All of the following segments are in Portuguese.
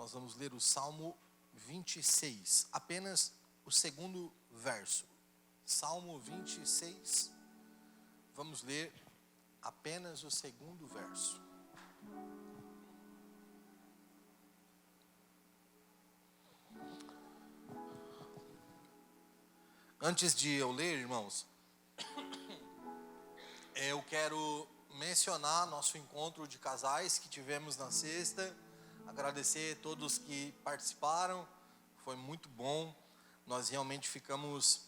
nós vamos ler o Salmo 26, apenas o segundo verso. Salmo 26, vamos ler apenas o segundo verso. Antes de eu ler, irmãos, eu quero mencionar nosso encontro de casais que tivemos na sexta. Agradecer a todos que participaram, foi muito bom. Nós realmente ficamos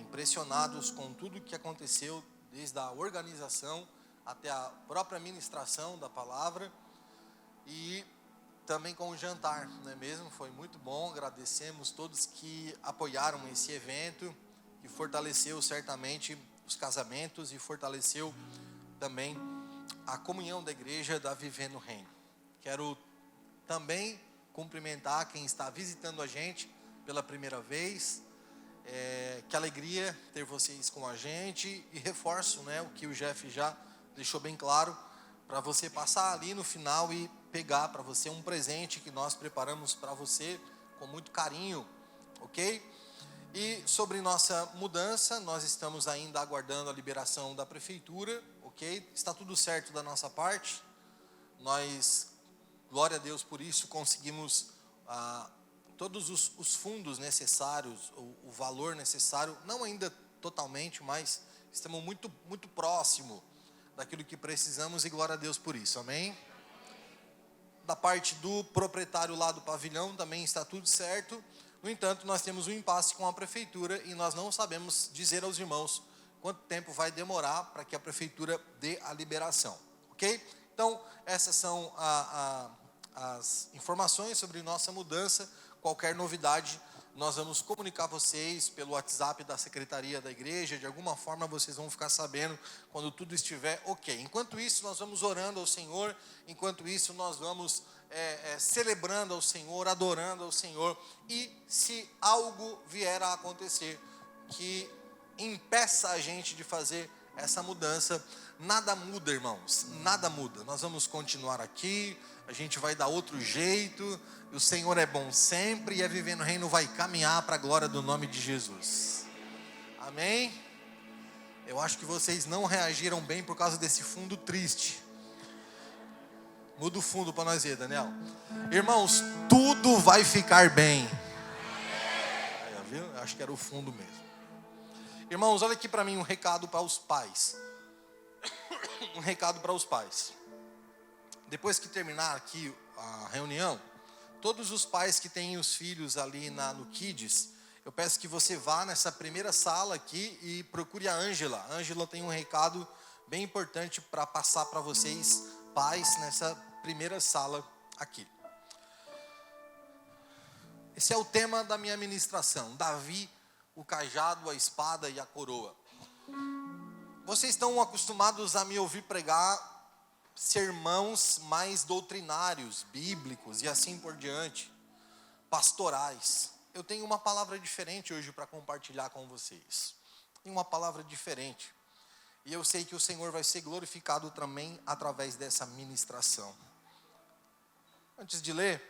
impressionados com tudo que aconteceu, desde a organização até a própria ministração da palavra e também com o jantar, não é mesmo? Foi muito bom. Agradecemos todos que apoiaram esse evento, que fortaleceu certamente os casamentos e fortaleceu também a comunhão da igreja da Vivendo o Reino. Quero também cumprimentar quem está visitando a gente pela primeira vez. Que alegria ter vocês com a gente, e reforço, o que o Jeff já deixou bem claro, para você passar ali no final e pegar para você um presente que nós preparamos para você com muito carinho, ok? E sobre nossa mudança, nós estamos ainda aguardando a liberação da prefeitura, ok? Está tudo certo da nossa parte. Nós, glória a Deus por isso, conseguimos todos os fundos necessários, o valor necessário, não ainda totalmente, mas estamos muito, muito próximo daquilo que precisamos, e glória a Deus por isso, amém? Da parte do proprietário lá do pavilhão também está tudo certo. No entanto, nós temos um impasse com a prefeitura e nós não sabemos dizer aos irmãos quanto tempo vai demorar para que a prefeitura dê a liberação, ok? Então, essas são as informações sobre nossa mudança. Qualquer novidade, nós vamos comunicar a vocês pelo WhatsApp da Secretaria da Igreja. De alguma forma, vocês vão ficar sabendo quando tudo estiver ok. Enquanto isso, nós vamos orando ao Senhor. Enquanto isso, nós vamos celebrando ao Senhor, adorando ao Senhor. E se algo vier a acontecer que impeça a gente de fazer essa mudança, nada muda, irmãos, nada muda. Nós vamos continuar aqui, a gente vai dar outro jeito, e o Senhor é bom sempre, e a Vivendo o Reino vai caminhar para a glória do nome de Jesus. Amém? Eu acho que vocês não reagiram bem por causa desse fundo triste. Muda o fundo para nós ver, Daniel. Irmãos, tudo vai ficar bem. Viu? Eu acho que era o fundo mesmo. Irmãos, olha aqui para mim um recado para os pais. Um recado para os pais. Depois que terminar aqui a reunião, todos os pais que têm os filhos ali no Kids, eu peço que você vá nessa primeira sala aqui e procure a Ângela. A Ângela tem um recado bem importante para passar para vocês, pais, nessa primeira sala aqui. Esse é o tema da minha ministração: Davi, o cajado, a espada e a coroa. Vocês estão acostumados a me ouvir pregar sermãos mais doutrinários, bíblicos e assim por diante, pastorais. Eu tenho uma palavra diferente hoje para compartilhar com vocês. Tenho uma palavra diferente. E eu sei que o Senhor vai ser glorificado também através dessa ministração. Antes de ler,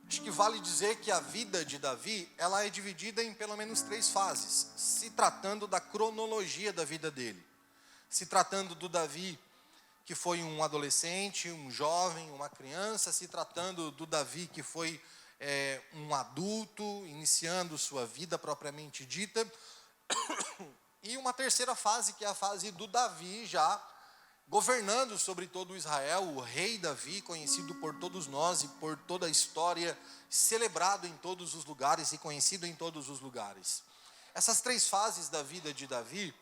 acho que vale dizer que a vida de Davi, ela é dividida em pelo menos 3 fases, se tratando da cronologia da vida dele. Se tratando do Davi, que foi um adolescente, um jovem, uma criança, se tratando do Davi, que foi um adulto, iniciando sua vida propriamente dita, e uma terceira fase, que é a fase do Davi já governando sobre todo Israel, o rei Davi, conhecido por todos nós e por toda a história, celebrado em todos os lugares e conhecido em todos os lugares. Essas 3 fases da vida de Davi,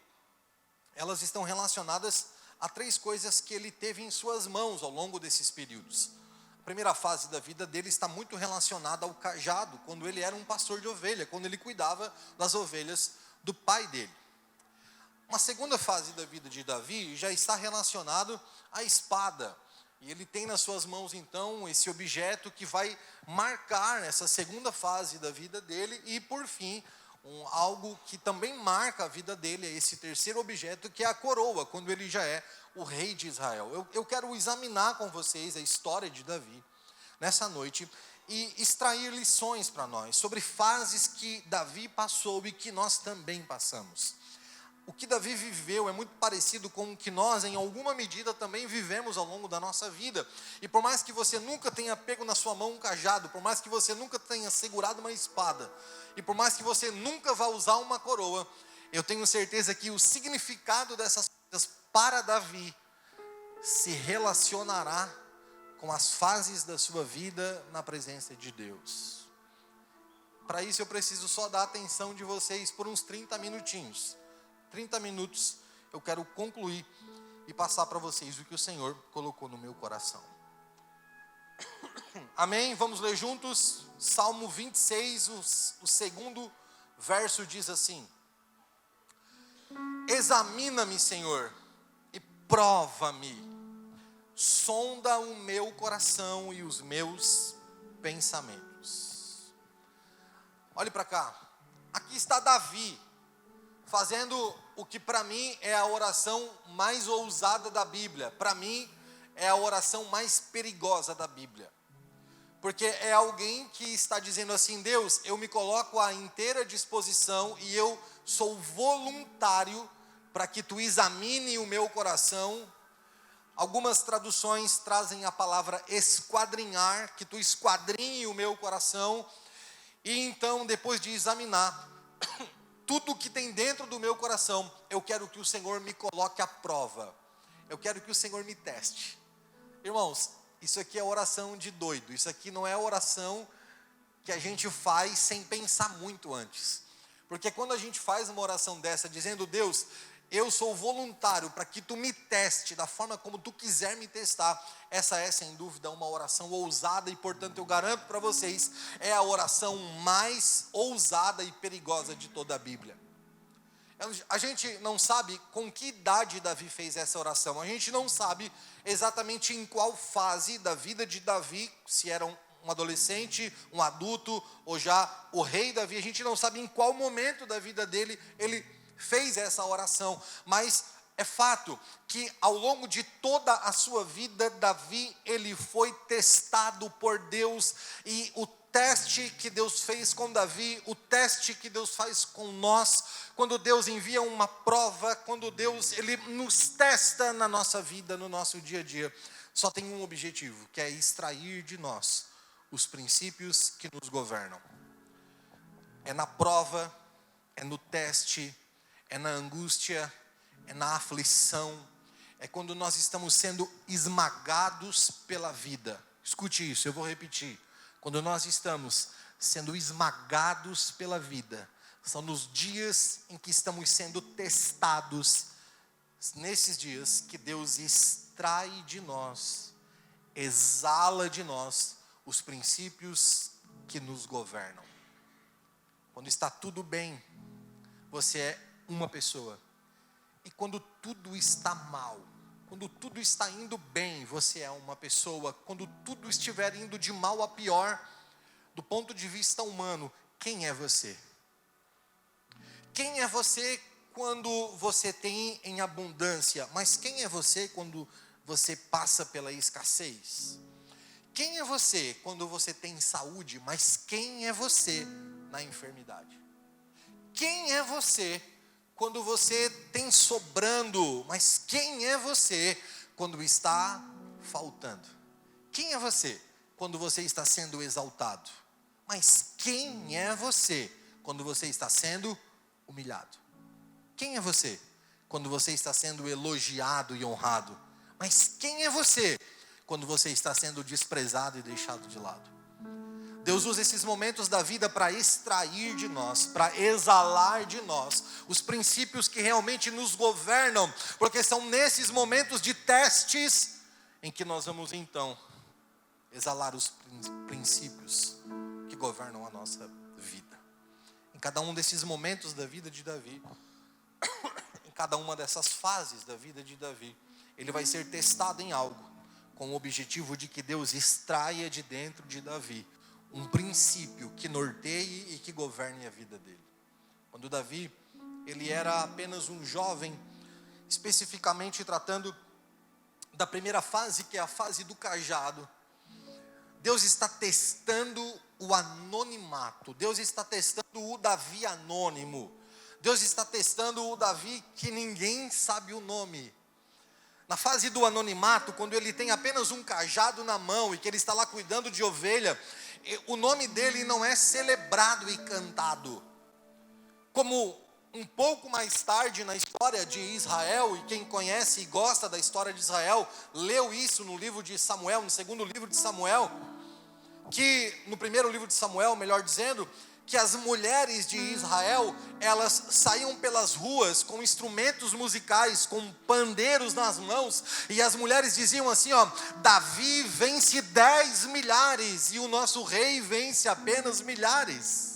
elas estão relacionadas a 3 coisas que ele teve em suas mãos ao longo desses períodos. A primeira fase da vida dele está muito relacionada ao cajado, quando ele era um pastor de ovelha, quando ele cuidava das ovelhas do pai dele. Uma segunda fase da vida de Davi já está relacionado à espada. E ele tem nas suas mãos, então, esse objeto que vai marcar essa segunda fase da vida dele. E, por fim, algo que também marca a vida dele é esse terceiro objeto, que é a coroa, quando ele já é o rei de Israel. Eu quero examinar com vocês a história de Davi, nessa noite e extrair lições para nós sobre fases que Davi passou e que nós também passamos. O que Davi viveu é muito parecido com o que nós, em alguma medida, também vivemos ao longo da nossa vida. E por mais que você nunca tenha pego na sua mão um cajado, por mais que você nunca tenha segurado uma espada, e por mais que você nunca vá usar uma coroa, eu tenho certeza que o significado dessas coisas para Davi se relacionará com as fases da sua vida na presença de Deus. Para isso eu preciso só dar a atenção de vocês por uns 30 minutinhos. 30 minutos eu quero concluir e passar para vocês o que o Senhor colocou no meu coração. Amém? Vamos ler juntos? Salmo 26, o segundo verso diz assim: examina-me, Senhor, e prova-me, sonda o meu coração e os meus pensamentos. Olhe para cá, aqui está Davi, fazendo o que para mim é a oração mais ousada da Bíblia. Para mim é a oração mais perigosa da Bíblia. Porque é alguém que está dizendo assim: Deus, eu me coloco à inteira disposição e eu sou voluntário para que tu examine o meu coração. Algumas traduções trazem a palavra esquadrinhar, que tu esquadrinhe o meu coração. E então, depois de examinar tudo que tem dentro do meu coração, eu quero que o Senhor me coloque à prova. Eu quero que o Senhor me teste. Irmãos, isso aqui é oração de doido. Isso aqui não é oração que a gente faz sem pensar muito antes. Porque quando a gente faz uma oração dessa, dizendo: Deus, eu sou voluntário para que tu me teste da forma como tu quiser me testar, essa é sem dúvida uma oração ousada e, portanto, eu garanto para vocês, é a oração mais ousada e perigosa de toda a Bíblia. A gente não sabe com que idade Davi fez essa oração, a gente não sabe exatamente em qual fase da vida de Davi, se era um adolescente, um adulto, ou já o rei Davi, a gente não sabe em qual momento da vida dele ele fez essa oração, mas é fato que ao longo de toda a sua vida, Davi, ele foi testado por Deus, e o teste que Deus fez com Davi, o teste que Deus faz com nós, quando Deus envia uma prova, quando Deus, ele nos testa na nossa vida, no nosso dia a dia, só tem um objetivo, que é extrair de nós os princípios que nos governam. É na prova, é no teste, é na angústia, é na aflição, é quando nós estamos sendo esmagados pela vida. Escute isso, eu vou repetir. Quando nós estamos sendo esmagados pela vida, são nos dias em que estamos sendo testados, nesses dias que Deus extrai de nós, exala de nós os princípios que nos governam. Quando está tudo bem, você é uma pessoa. E quando tudo está mal, quando tudo está indo bem, você é uma pessoa. Quando tudo estiver indo de mal a pior, do ponto de vista humano, quem é você? Quem é você quando você tem em abundância? Mas quem é você quando você passa pela escassez? Quem é você quando você tem saúde? Mas quem é você na enfermidade? Quem é você quando você tem sobrando? Mas quem é você quando está faltando? Quem é você quando você está sendo exaltado? Mas quem é você quando você está sendo humilhado? Quem é você quando você está sendo elogiado e honrado? Mas quem é você quando você está sendo desprezado e deixado de lado? Deus usa esses momentos da vida para extrair de nós, para exalar de nós os princípios que realmente nos governam, porque são nesses momentos de testes em que nós vamos então exalar os princípios que governam a nossa vida. Em cada um desses momentos da vida de Davi, em cada uma dessas fases da vida de Davi, ele vai ser testado em algo, com o objetivo de que Deus extraia de dentro de Davi um princípio que norteie e que governe a vida dele. Quando Davi, ele era apenas um jovem, especificamente tratando da primeira fase, que é a fase do cajado, Deus está testando o anonimato. Deus está testando o Davi anônimo. Deus está testando o Davi que ninguém sabe o nome. Na fase do anonimato, quando ele tem apenas um cajado na mão e que ele está lá cuidando de ovelha, o nome dele não é celebrado e cantado. Como um pouco mais tarde na história de Israel, e quem conhece e gosta da história de Israel, leu isso no livro de Samuel, no segundo livro de Samuel, que no primeiro livro de Samuel, melhor dizendo, que as mulheres de Israel, elas saíam pelas ruas com instrumentos musicais, com pandeiros nas mãos, e as mulheres diziam assim, ó: Davi vence 10 milhares, e o nosso rei vence apenas milhares.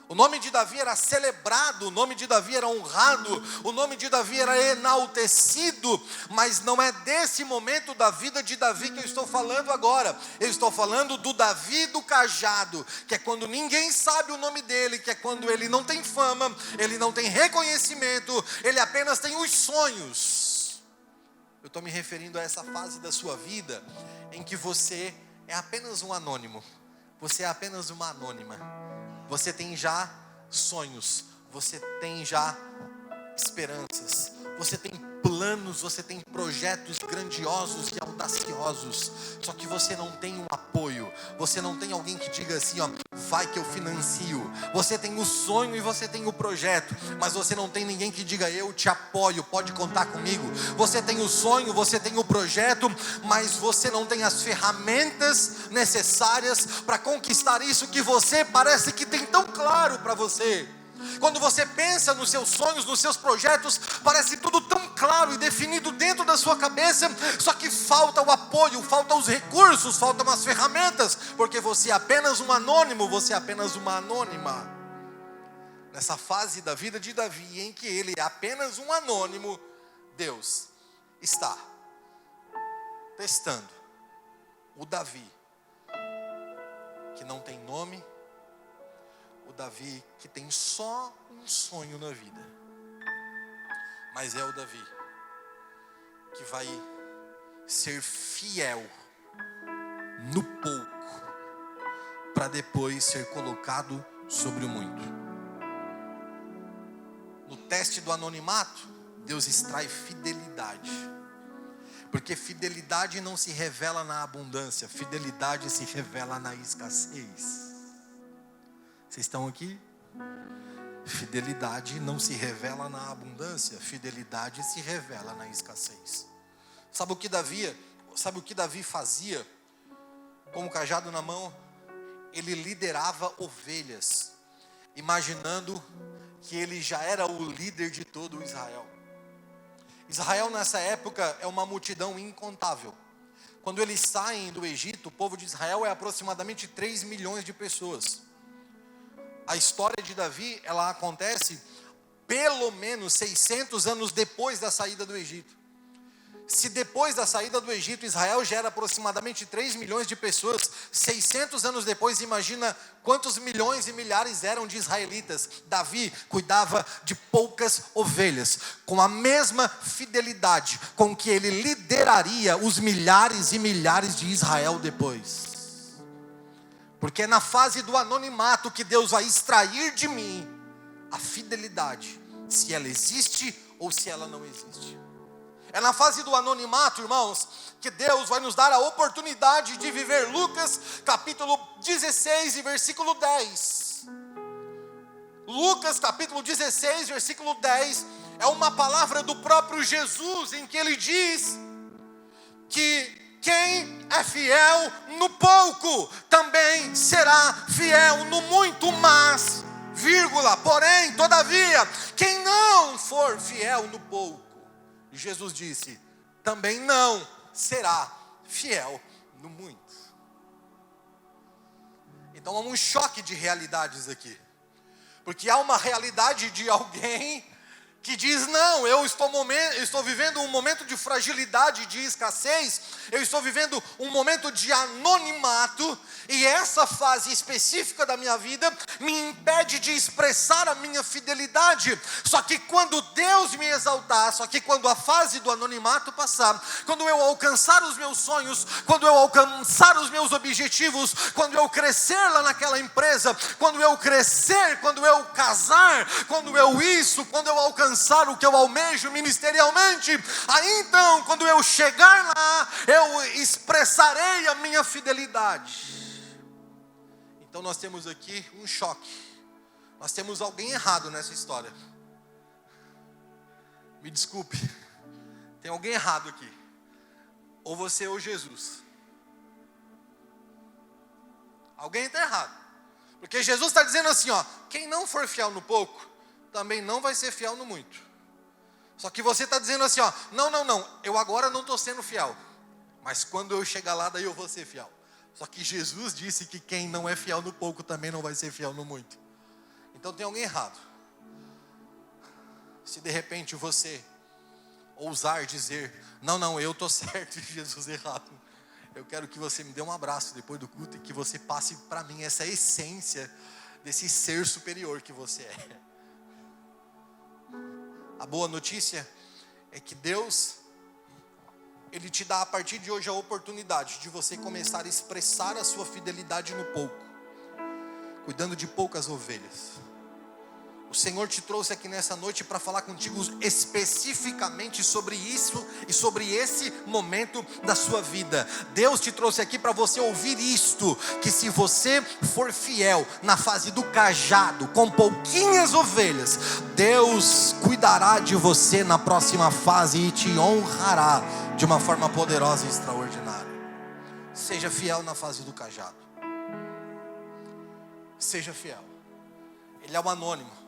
O nome de Davi era celebrado, o nome de Davi era honrado, o nome de Davi era enaltecido, mas não é desse momento da vida de Davi que eu estou falando agora. Eu estou falando do Davi do cajado, que é quando ninguém sabe o nome dele, que é quando ele não tem fama, ele não tem reconhecimento, ele apenas tem os sonhos. Eu estou me referindo a essa fase da sua vida, em que você é apenas um anônimo, você é apenas uma anônima. Você tem já sonhos, você tem já esperanças, você tem planos, você tem projetos grandiosos e audaciosos, só que você não tem um apoio, você não tem alguém que diga assim, ó, vai que eu financio. Você tem o sonho e você tem o projeto, mas você não tem ninguém que diga, eu te apoio, pode contar comigo. Você tem o sonho, você tem o projeto, mas você não tem as ferramentas necessárias para conquistar isso que você parece que tem tão claro para você. Quando você pensa nos seus sonhos, nos seus projetos, parece tudo tão claro e definido dentro da sua cabeça, só que falta o apoio, faltam os recursos, faltam as ferramentas, porque você é apenas um anônimo, você é apenas uma anônima. Nessa fase da vida de Davi, em que ele é apenas um anônimo, Deus está testando o Davi, que não tem nome, o Davi que tem só um sonho na vida, mas é o Davi que vai ser fiel no pouco, para depois ser colocado sobre o muito. No teste do anonimato, Deus extrai fidelidade, porque fidelidade não se revela na abundância, fidelidade se revela na escassez. Vocês estão aqui? Fidelidade não se revela na abundância, fidelidade se revela na escassez. Sabe o que Davi fazia com o cajado na mão? Ele liderava ovelhas, imaginando que ele já era o líder de todo o Israel. Israel nessa época é uma multidão incontável. Quando eles saem do Egito, o povo de Israel é aproximadamente 3 milhões de pessoas. A história de Davi, ela acontece pelo menos 600 anos depois da saída do Egito. Se depois da saída do Egito, Israel já era aproximadamente 3 milhões de pessoas, 600 anos depois, imagina quantos milhões e milhares eram de israelitas. Davi cuidava de poucas ovelhas, com a mesma fidelidade com que ele lideraria os milhares e milhares de Israel depois. Porque é na fase do anonimato que Deus vai extrair de mim a fidelidade, se ela existe ou se ela não existe. É na fase do anonimato, irmãos, que Deus vai nos dar a oportunidade de viver Lucas capítulo 16 e versículo 10. Lucas capítulo 16, versículo 10, é uma palavra do próprio Jesus, em que ele diz que quem é fiel no pouco, também será fiel no muito, mas, porém, todavia, quem não for fiel no pouco, Jesus disse, também não será fiel no muito. Então há um choque de realidades aqui, porque há uma realidade de alguém que diz: não, eu estou vivendo um momento de fragilidade, de escassez, eu estou vivendo um momento de anonimato, e essa fase específica da minha vida me impede de expressar a minha fidelidade. Só que quando Deus me exaltar, só que quando a fase do anonimato passar, quando eu alcançar os meus sonhos, quando eu alcançar os meus objetivos, quando eu crescer lá naquela empresa, quando eu crescer, quando eu casar, quando eu alcançar o que eu almejo ministerialmente, aí então, quando eu chegar lá, eu expressarei a minha fidelidade. Então nós temos aqui um choque. Nós temos alguém errado nessa história. Me desculpe, tem alguém errado aqui. Ou você ou Jesus. Alguém está errado. Porque Jesus está dizendo assim, ó: quem não for fiel no pouco, também não vai ser fiel no muito. Só que você está dizendo assim, ó: não, eu agora não estou sendo fiel, mas quando eu chegar lá, daí eu vou ser fiel. Só que Jesus disse que quem não é fiel no pouco, também não vai ser fiel no muito. Então tem alguém errado. Se de repente você ousar dizer: não, eu estou certo e Jesus errado, eu quero que você me dê um abraço depois do culto e que você passe para mim essa essência desse ser superior que você é. A boa notícia é que Deus, Ele te dá a partir de hoje a oportunidade de você começar a expressar a sua fidelidade no pouco, cuidando de poucas ovelhas. O Senhor te trouxe aqui nessa noite para falar contigo especificamente sobre isso e sobre esse momento da sua vida. Deus te trouxe aqui para você ouvir isto: que se você for fiel na fase do cajado, com pouquinhas ovelhas, Deus cuidará de você na próxima fase e te honrará de uma forma poderosa e extraordinária. Seja fiel na fase do cajado. Seja fiel. Ele é o anônimo.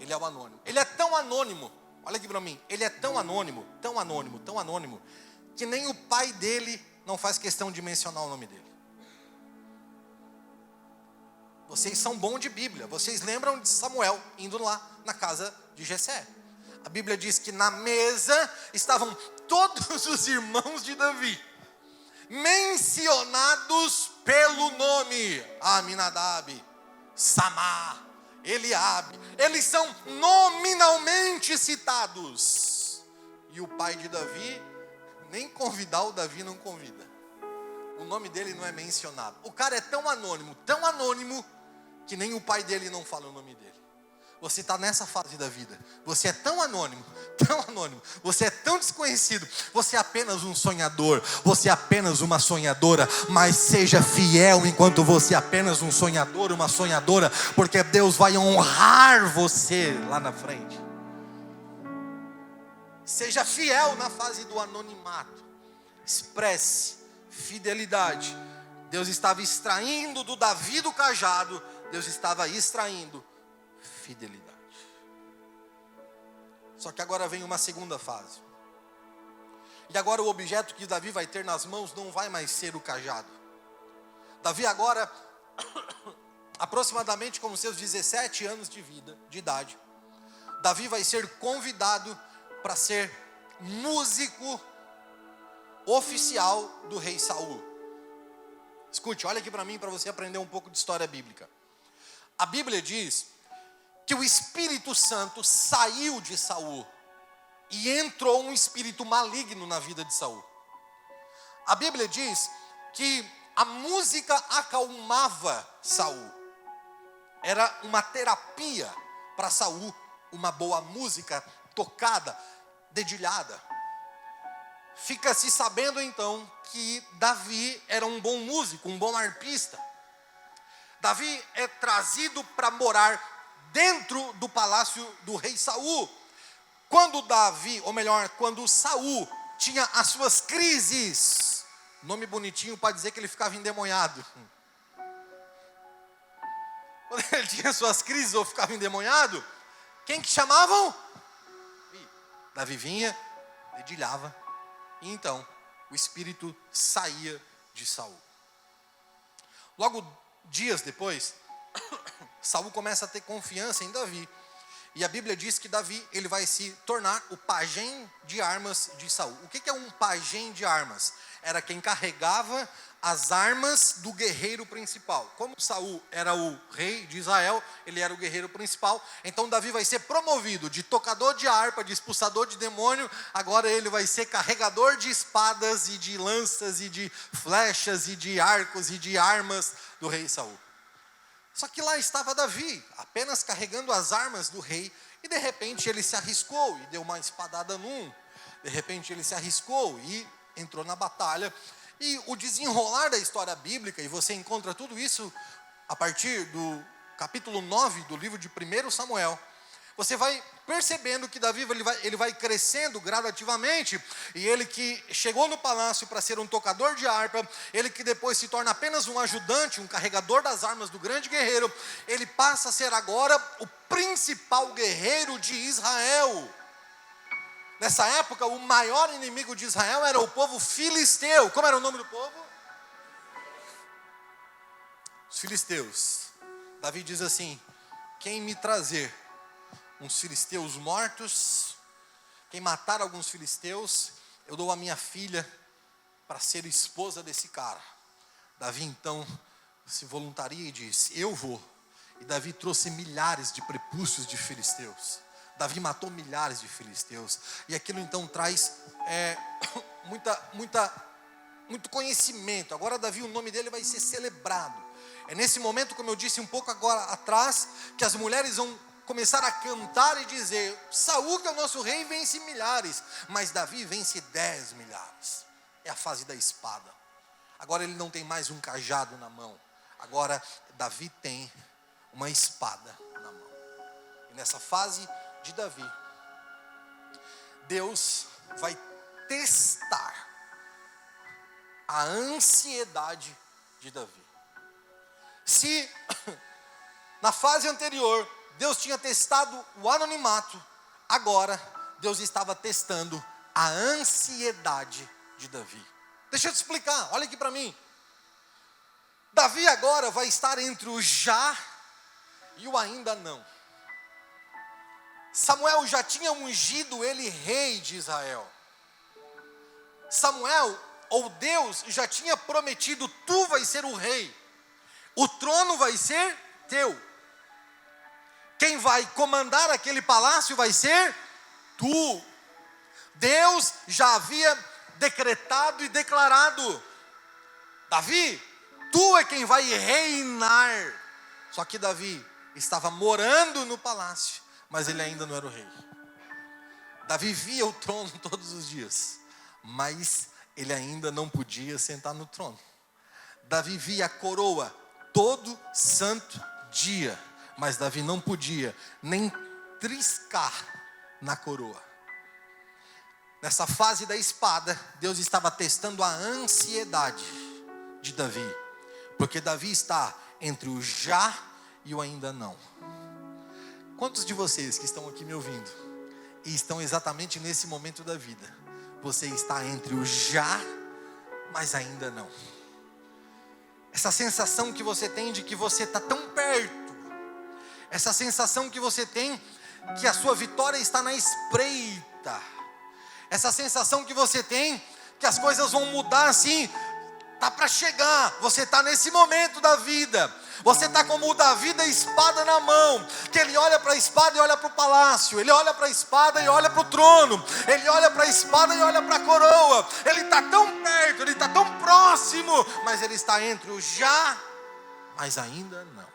Ele é o anônimo. Ele é tão anônimo, olha aqui para mim, ele é tão anônimo, que nem o pai dele não faz questão de mencionar o nome dele. Vocês são bons de Bíblia, vocês lembram de Samuel indo lá na casa de Jessé. A Bíblia diz que na mesa estavam todos os irmãos de Davi, mencionados pelo nome: Aminadab, Samar, Eliabe. Eles são nominalmente citados. E o pai de Davi, nem convidar o Davi não convida. O nome dele não é mencionado. O cara é tão anônimo, que nem o pai dele não fala o nome dele. Você está nessa fase da vida. Você é tão anônimo, você é tão desconhecido, você é apenas um sonhador, você é apenas uma sonhadora. Mas seja fiel enquanto você é apenas um sonhador, uma sonhadora, porque Deus vai honrar você lá na frente. Seja fiel na fase do anonimato. Expresse fidelidade. Deus estava extraindo do Davi do cajado, Deus estava extraindo fidelidade. Só que agora vem uma segunda fase. E agora o objeto que Davi vai ter nas mãos não vai mais ser o cajado. Davi agora, aproximadamente com seus 17 anos de idade, Davi vai ser convidado para ser músico oficial do rei Saul. Escute, olha aqui para mim, para você aprender um pouco de história bíblica. A Bíblia diz que o Espírito Santo saiu de Saul e entrou um espírito maligno na vida de Saul. A Bíblia diz que a música acalmava Saul. Era uma terapia para Saul, uma boa música tocada, dedilhada. Fica-se sabendo então que Davi era um bom músico, um bom arpista. Davi é trazido para morar dentro do palácio do rei Saul. Quando Saul tinha as suas crises, nome bonitinho para dizer que ele ficava endemoniado. Quando ele tinha suas crises ou ficava endemoniado, quem que chamavam? Davi vinha, dedilhava, e então o espírito saía de Saul. Logo dias depois, Saul começa a ter confiança em Davi. E a Bíblia diz que Davi, ele vai se tornar o pajem de armas de Saul. O que é um pajem de armas? Era quem carregava as armas do guerreiro principal. Como Saul era o rei de Israel, ele era o guerreiro principal. Então Davi vai ser promovido de tocador de harpa, de expulsador de demônio. Agora ele vai ser carregador de espadas e de lanças e de flechas e de arcos e de armas do rei Saul. Só que lá estava Davi, apenas carregando as armas do rei, e de repente ele se arriscou e deu uma espadada num. De repente ele se arriscou e entrou na batalha. E o desenrolar da história bíblica, e você encontra tudo isso a partir do capítulo 9 do livro de 1 Samuel, você vai percebendo que Davi ele vai crescendo gradativamente, e ele que chegou no palácio para ser um tocador de harpa, ele que depois se torna apenas um ajudante, um carregador das armas do grande guerreiro, ele passa a ser agora o principal guerreiro de Israel. Nessa época, o maior inimigo de Israel era o povo filisteu. Como era o nome do povo? Os filisteus. Davi diz assim: quem me trazer uns filisteus mortos, quem matar alguns filisteus, eu dou a minha filha para ser esposa desse cara. Davi então se voluntaria e diz: eu vou. E Davi trouxe milhares de prepúcios de filisteus. Davi matou milhares de filisteus. E aquilo então traz muito conhecimento. Agora Davi, o nome dele vai ser celebrado. É nesse momento, como eu disse um pouco agora atrás, que as mulheres vão começar a cantar e dizer: Saul, que é o nosso rei, vence milhares, mas Davi vence 10 milhares. É a fase da espada. Agora ele não tem mais um cajado na mão. Agora Davi tem uma espada na mão. E nessa fase de Davi, Deus vai testar a ansiedade de Davi. Se na fase anterior Deus tinha testado o anonimato, agora Deus estava testando a ansiedade de Davi. Deixa eu te explicar, olha aqui para mim. Davi agora vai estar entre o já e o ainda não. Samuel já tinha ungido ele rei de Israel. Samuel, ou Deus, já tinha prometido: tu vais ser o rei, o trono vai ser teu, quem vai comandar aquele palácio vai ser tu. Deus já havia decretado e declarado: Davi, tu é quem vai reinar. Só que Davi estava morando no palácio, mas ele ainda não era o rei. Davi via o trono todos os dias, mas ele ainda não podia sentar no trono. Davi via a coroa todo santo dia, mas Davi não podia nem triscar na coroa. Nessa fase da espada, Deus estava testando a ansiedade de Davi, porque Davi está entre o já e o ainda não. Quantos de vocês que estão aqui me ouvindo e estão exatamente nesse momento da vida, você está entre o já, mas ainda não? Essa sensação que você tem de que você está tão perto, essa sensação que você tem que a sua vitória está na espreita, essa sensação que você tem que as coisas vão mudar assim, está para chegar. Você está nesse momento da vida. Você está como o Davi da espada na mão, que ele olha para a espada e olha para o palácio, ele olha para a espada e olha para o trono, ele olha para a espada e olha para a coroa. Ele está tão perto, ele está tão próximo, mas ele está entre o já, mas ainda não.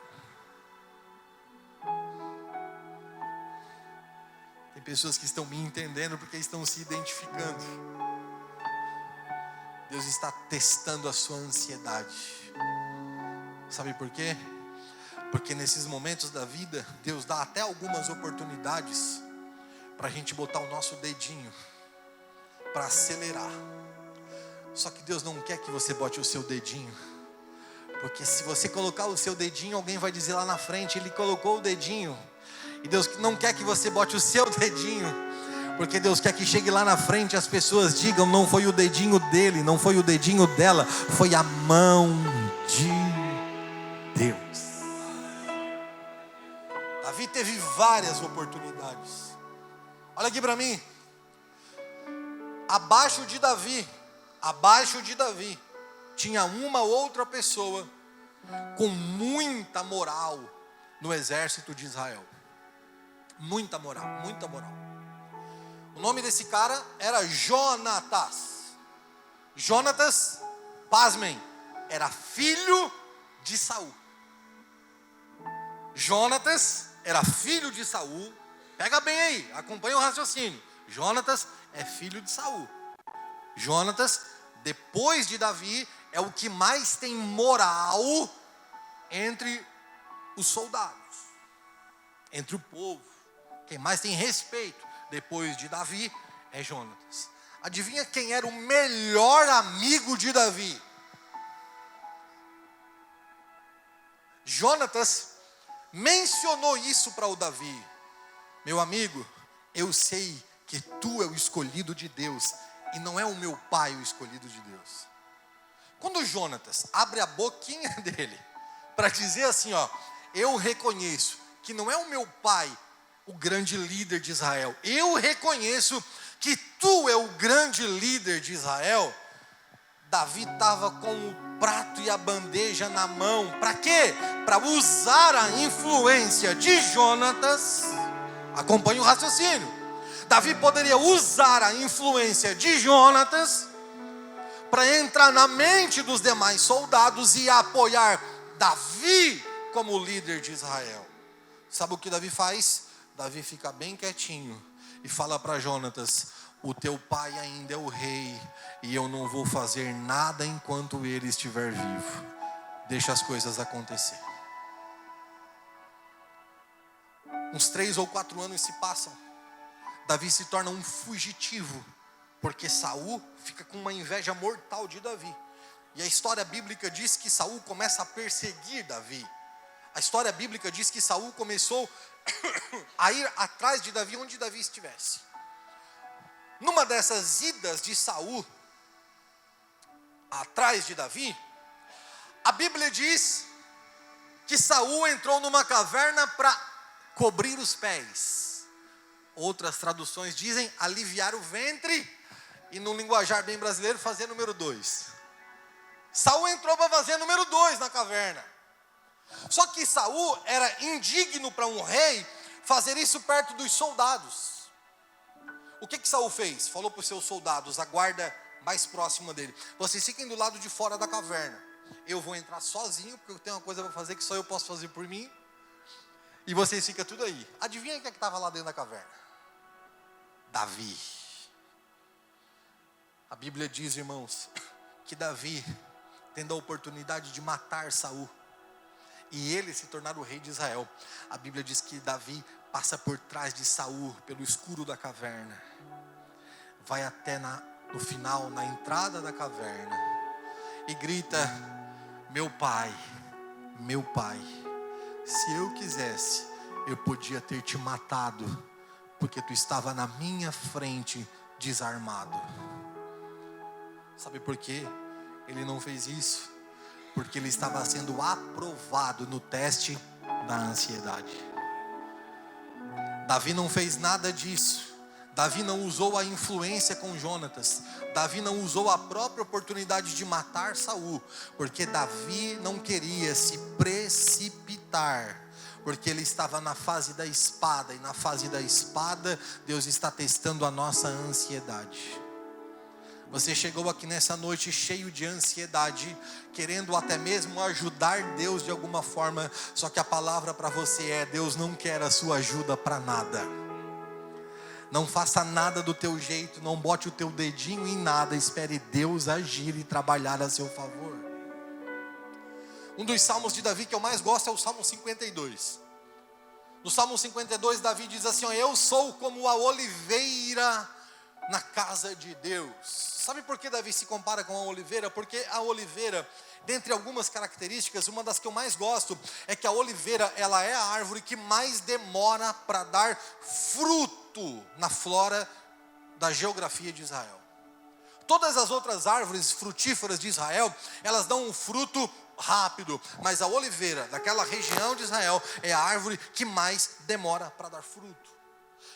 Tem pessoas que estão me entendendo porque estão se identificando. Deus está testando a sua ansiedade. Sabe por quê? Porque nesses momentos da vida, Deus dá até algumas oportunidades para a gente botar o nosso dedinho para acelerar. Só que Deus não quer que você bote o seu dedinho, porque se você colocar o seu dedinho, alguém vai dizer lá na frente: ele colocou o dedinho. E Deus não quer que você bote o seu dedinho, porque Deus quer que chegue lá na frente, as pessoas digam: não foi o dedinho dele, não foi o dedinho dela, foi a mão de Deus. Davi Davi teve várias oportunidades. Olha aqui para mim. Abaixo de Davi, tinha uma outra pessoa com muita moral no exército de Israel. Muita moral. O nome desse cara era Jonatas. Jonatas, pasmem, era filho de Saul. Jonatas era filho de Saul. Pega bem aí, acompanha o raciocínio. Jonatas é filho de Saul. Jonatas, depois de Davi, é o que mais tem moral entre os soldados, entre o povo. Quem mais tem respeito depois de Davi é Jonatas. Adivinha quem era o melhor amigo de Davi? Jonatas mencionou isso para o Davi. Meu amigo, eu sei que tu é o escolhido de Deus e não é o meu pai o escolhido de Deus. Quando Jonatas abre a boquinha dele para dizer assim, ó, eu reconheço que não é o meu pai o grande líder de Israel, eu reconheço que tu é o grande líder de Israel. Davi estava com o prato e a bandeja na mão. Para quê? Para usar a influência de Jonatas. Acompanhe o raciocínio. Davi poderia usar a influência de Jonatas para entrar na mente dos demais soldados e apoiar Davi como líder de Israel. Sabe o que Davi faz? Davi fica bem quietinho e fala para Jonatas: o teu pai ainda é o rei e eu não vou fazer nada enquanto ele estiver vivo. Deixa as coisas acontecer. Uns 3 ou 4 anos se passam. Davi se torna um fugitivo, porque Saul fica com uma inveja mortal de Davi. E a história bíblica diz que Saul começa a perseguir Davi. A história bíblica diz que Saul começou a ir atrás de Davi onde Davi estivesse. Numa dessas idas de Saul atrás de Davi, a Bíblia diz que Saul entrou numa caverna para cobrir os pés. Outras traduções dizem aliviar o ventre, e no linguajar bem brasileiro fazer número 2. Saul entrou para fazer número 2 na caverna. Só que Saul era indigno para um rei fazer isso perto dos soldados. O que Saul fez? Falou para os seus soldados, a guarda mais próxima dele: vocês fiquem do lado de fora da caverna. Eu vou entrar sozinho, porque eu tenho uma coisa para fazer que só eu posso fazer por mim. E vocês ficam tudo aí. Adivinha quem é que estava lá dentro da caverna? Davi. A Bíblia diz, irmãos, que Davi, tendo a oportunidade de matar Saul e ele se tornar o rei de Israel, a Bíblia diz que Davi passa por trás de Saul, pelo escuro da caverna, vai até no final, na entrada da caverna, e grita: meu pai, se eu quisesse, eu podia ter te matado, porque tu estava na minha frente desarmado. Sabe por quê? Ele não fez isso porque ele estava sendo aprovado no teste da ansiedade. Davi não fez nada disso. Davi não usou a influência com Jonatas. Davi não usou a própria oportunidade de matar Saul, porque Davi não queria se precipitar, porque ele estava na fase da espada, e na fase da espada Deus está testando a nossa ansiedade. Você chegou aqui nessa noite cheio de ansiedade, querendo até mesmo ajudar Deus de alguma forma, só que a palavra para você é: Deus não quer a sua ajuda para nada. Não faça nada do teu jeito, não bote o teu dedinho em nada, espere Deus agir e trabalhar a seu favor. Um dos salmos de Davi que eu mais gosto é o Salmo 52. No Salmo 52, Davi diz assim: eu sou como a oliveira na casa de Deus. Sabe por que Davi se compara com a oliveira? Porque a oliveira, dentre algumas características, uma das que eu mais gosto é que a oliveira, ela é a árvore que mais demora para dar fruto na flora da geografia de Israel. Todas as outras árvores frutíferas de Israel, elas dão um fruto rápido, mas a oliveira daquela região de Israel é a árvore que mais demora para dar fruto.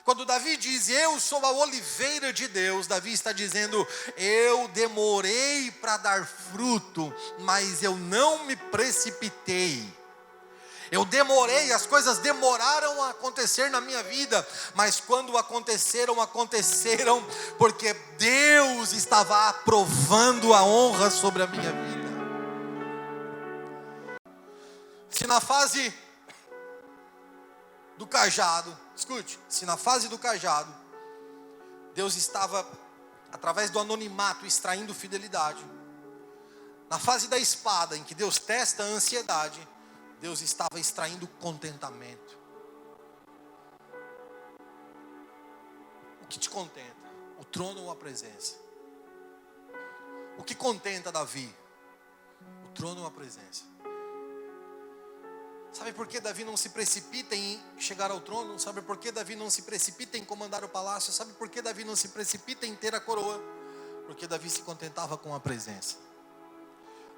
Quando Davi diz, eu sou a oliveira de Deus, Davi está dizendo, eu demorei para dar fruto, mas eu não me precipitei. Eu demorei, as coisas demoraram a acontecer na minha vida, mas quando aconteceram, aconteceram porque Deus estava aprovando a honra sobre a minha vida. Se na fase do cajado, escute, se na fase do cajado, Deus estava, através do anonimato, extraindo fidelidade, na fase da espada, em que Deus testa a ansiedade, Deus estava extraindo contentamento. O que te contenta? O trono ou a presença? O que contenta Davi? O trono ou a presença? Sabe por que Davi não se precipita em chegar ao trono? Sabe por que Davi não se precipita em comandar o palácio? Sabe por que Davi não se precipita em ter a coroa? Porque Davi se contentava com a presença.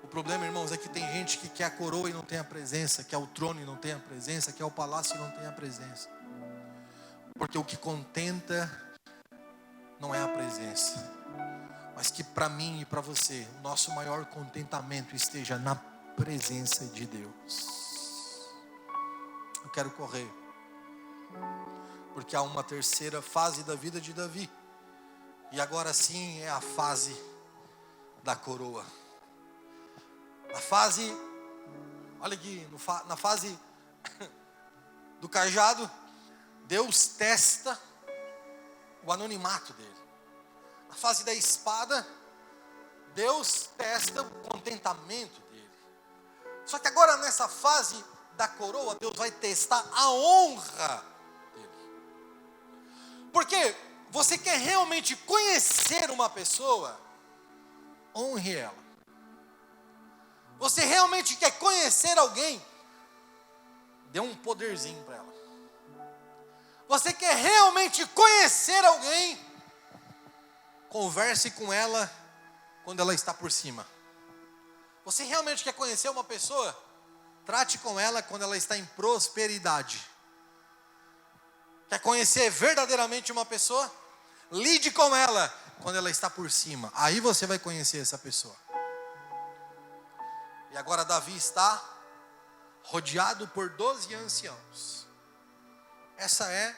O problema, irmãos, é que tem gente que quer a coroa e não tem a presença, quer o trono e não tem a presença, quer o palácio e não tem a presença. Porque o que contenta não é a presença, mas que para mim e para você, o nosso maior contentamento esteja na presença de Deus. Eu quero correr, porque há uma terceira fase da vida de Davi, e agora sim é a fase da coroa. Na fase, olha aqui, na fase do cajado, Deus testa o anonimato dele. Na fase da espada, Deus testa o contentamento dele. Só que agora nessa fase da coroa, Deus vai testar a honra dele. Porque você quer realmente conhecer uma pessoa, honre ela. Você realmente quer conhecer alguém, dê um poderzinho para ela. Você quer realmente conhecer alguém, converse com ela quando ela está por cima. Você realmente quer conhecer uma pessoa, trate com ela quando ela está em prosperidade. Quer conhecer verdadeiramente uma pessoa? Lide com ela quando ela está por cima. Aí você vai conhecer essa pessoa. E agora Davi está rodeado por 12 anciãos. Essa é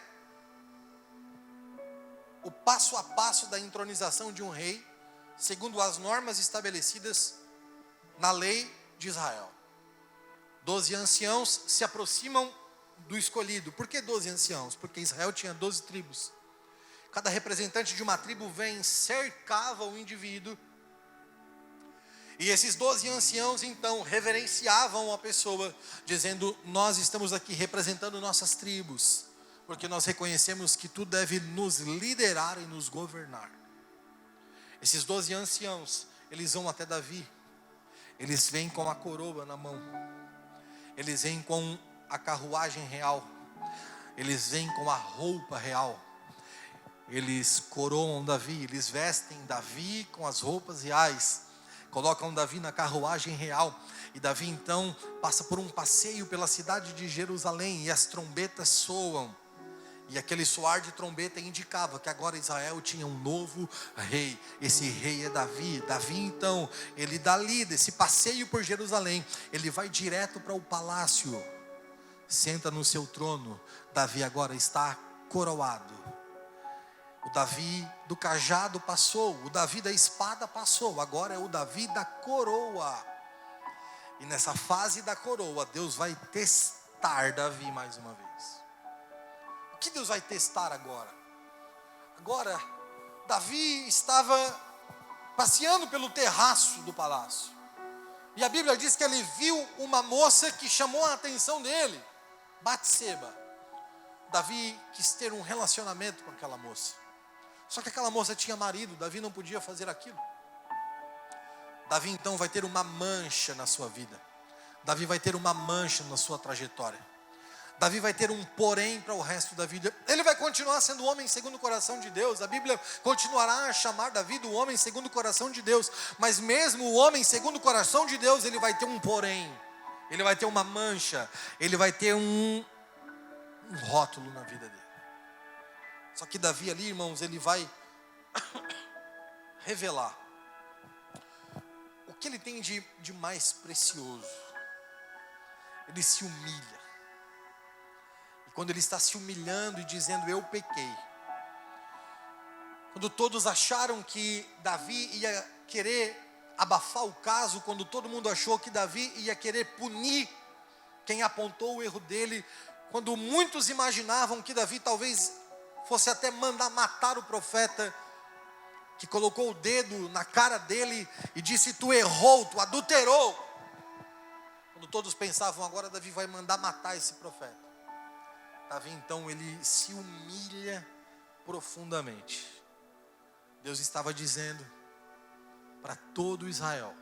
o passo a passo da entronização de um rei, segundo as normas estabelecidas na lei de Israel. 12 anciãos se aproximam do escolhido. Por que 12 anciãos? Porque Israel tinha 12 tribos. Cada representante de uma tribo vem, cercava o indivíduo. E esses 12 anciãos então reverenciavam a pessoa, dizendo, nós estamos aqui representando nossas tribos, porque nós reconhecemos que tu deve nos liderar e nos governar. Esses 12 anciãos, eles vão até Davi, eles vêm com a coroa na mão, eles vêm com a carruagem real, eles vêm com a roupa real, eles coroam Davi, eles vestem Davi com as roupas reais, colocam Davi na carruagem real, e Davi então passa por um passeio pela cidade de Jerusalém, e as trombetas soam, e aquele soar de trombeta indicava que agora Israel tinha um novo rei. Esse rei é Davi. Davi então, ele dali, desse passeio por Jerusalém, ele vai direto para o palácio, senta no seu trono. Davi agora está coroado. O Davi do cajado passou, o Davi da espada passou, agora é o Davi da coroa. E nessa fase da coroa, Deus vai testar Davi mais uma vez. O que Deus vai testar agora? Agora, Davi estava passeando pelo terraço do palácio. E a Bíblia diz que ele viu uma moça que chamou a atenção dele, Batseba. Davi quis ter um relacionamento com aquela moça. Só que aquela moça tinha marido, Davi não podia fazer aquilo. Davi então vai ter uma mancha na sua vida. Davi vai ter uma mancha na sua trajetória. Davi vai ter um porém para o resto da vida. Ele vai continuar sendo o homem segundo o coração de Deus. A Bíblia continuará a chamar Davi do homem segundo o coração de Deus. Mas mesmo o homem segundo o coração de Deus, ele vai ter um porém. Ele vai ter uma mancha. Ele vai ter um rótulo na vida dele. Só que Davi ali, irmãos, ele vai revelar o que ele tem de mais precioso. Ele se humilha. Quando ele está se humilhando e dizendo, eu pequei. Quando todos acharam que Davi ia querer abafar o caso, quando todo mundo achou que Davi ia querer punir quem apontou o erro dele, quando muitos imaginavam que Davi talvez fosse até mandar matar o profeta, que colocou o dedo na cara dele e disse, tu errou, tu adulterou. Quando todos pensavam, agora Davi vai mandar matar esse profeta. Davi então, ele se humilha profundamente. Deus estava dizendo para todo Israel,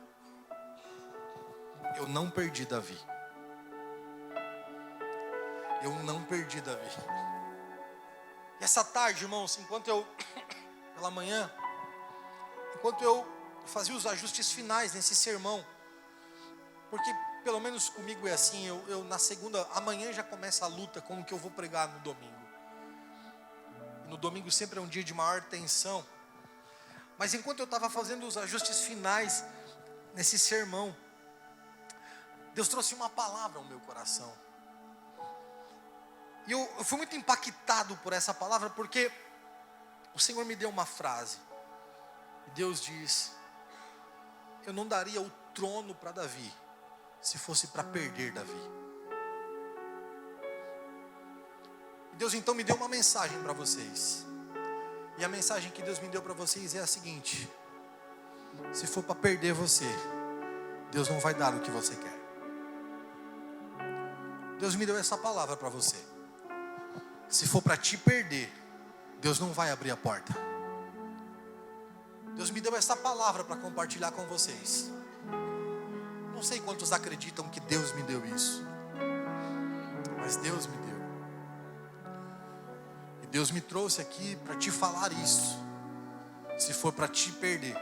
eu não perdi Davi. Eu não perdi Davi. E essa tarde, irmãos, pela manhã, enquanto eu fazia os ajustes finais nesse sermão, porque pelo menos comigo é assim, eu na segunda, amanhã já começa a luta com o que eu vou pregar no domingo. E no domingo sempre é um dia de maior tensão. Mas enquanto eu estava fazendo os ajustes finais nesse sermão, Deus trouxe uma palavra ao meu coração. E eu fui muito impactado por essa palavra, porque o Senhor me deu uma frase. E Deus diz, eu não daria o trono para Davi, se fosse para perder Davi. E Deus então me deu uma mensagem para vocês. E a mensagem que Deus me deu para vocês é a seguinte: se for para perder você, Deus não vai dar o que você quer. Deus me deu essa palavra para você. Se for para te perder, Deus não vai abrir a porta. Deus me deu essa palavra para compartilhar com vocês. Não sei quantos acreditam que Deus me deu isso, mas Deus me deu. E Deus me trouxe aqui para te falar isso. Se for para te perder,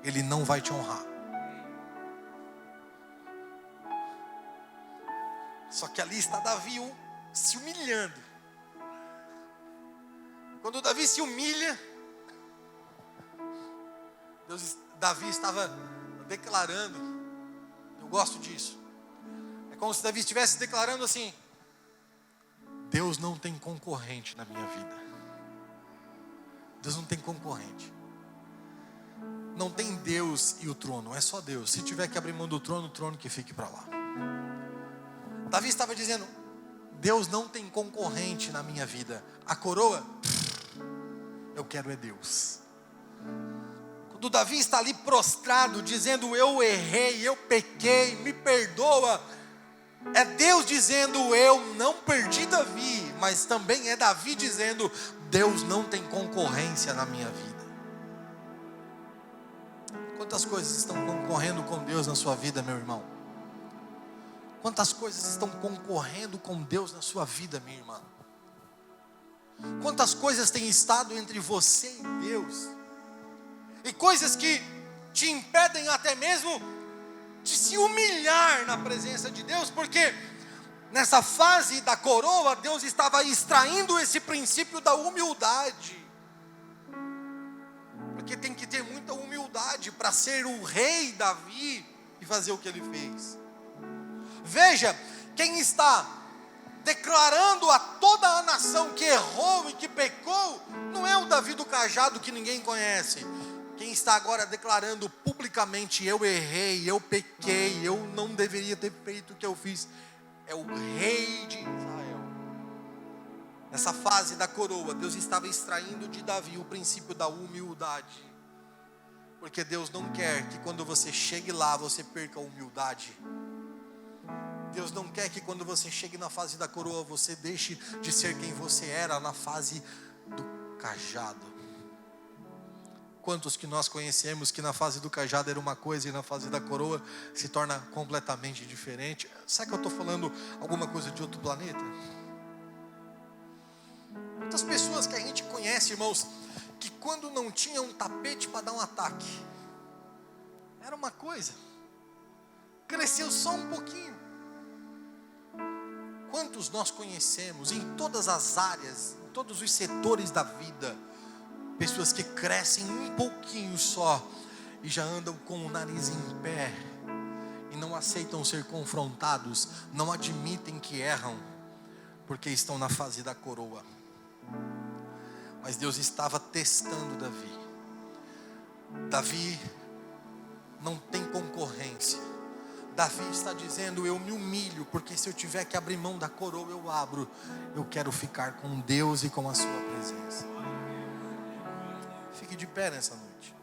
Ele não vai te honrar. Só que ali está Davi se humilhando. Quando Davi se humilha, Davi estava declarando. Eu gosto disso. É como se Davi estivesse declarando assim: Deus não tem concorrente na minha vida. Deus não tem concorrente. Não tem Deus e o trono, é só Deus. Se tiver que abrir mão do trono, o trono que fique para lá. Davi estava dizendo: Deus não tem concorrente na minha vida. A coroa, eu quero é Deus. Quando Davi está ali prostrado, dizendo: eu errei, eu pequei, me perdoa, é Deus dizendo: eu não perdi Davi, mas também é Davi dizendo: Deus não tem concorrência na minha vida. Quantas coisas estão concorrendo com Deus na sua vida, meu irmão? Quantas coisas estão concorrendo com Deus na sua vida, minha irmã? Quantas coisas têm estado entre você e Deus? E coisas que te impedem até mesmo de se humilhar na presença de Deus, porque nessa fase da coroa, Deus estava extraindo esse princípio da humildade. Porque tem que ter muita humildade para ser o rei Davi e fazer o que ele fez. Veja, quem está declarando a toda a nação que errou e que pecou, não é o Davi do cajado que ninguém conhece. Quem está agora declarando publicamente: eu errei, eu pequei, eu não deveria ter feito o que eu fiz, é o rei de Israel. Nessa fase da coroa, Deus estava extraindo de Davi o princípio da humildade. Porque Deus não quer que quando você chegue lá, você perca a humildade. Deus não quer que quando você chegue na fase da coroa, você deixe de ser quem você era na fase do cajado. quantos que nós conhecemos que na fase do cajado era uma coisa e na fase da coroa se torna completamente diferente? Será que eu estou falando alguma coisa de outro planeta? Muitas pessoas que a gente conhece, irmãos, que quando não tinha um tapete para dar um ataque, era uma coisa, cresceu só um pouquinho. Quantos nós conhecemos em todas as áreas, em todos os setores da vida, pessoas que crescem um pouquinho só e já andam com o nariz em pé e não aceitam ser confrontados, não admitem que erram, porque estão na fase da coroa. Mas Deus estava testando Davi. Davi não tem concorrência. Davi está dizendo: eu me humilho, porque se eu tiver que abrir mão da coroa, eu abro. Eu quero ficar com Deus e com a sua presença. Fique de pé nessa noite.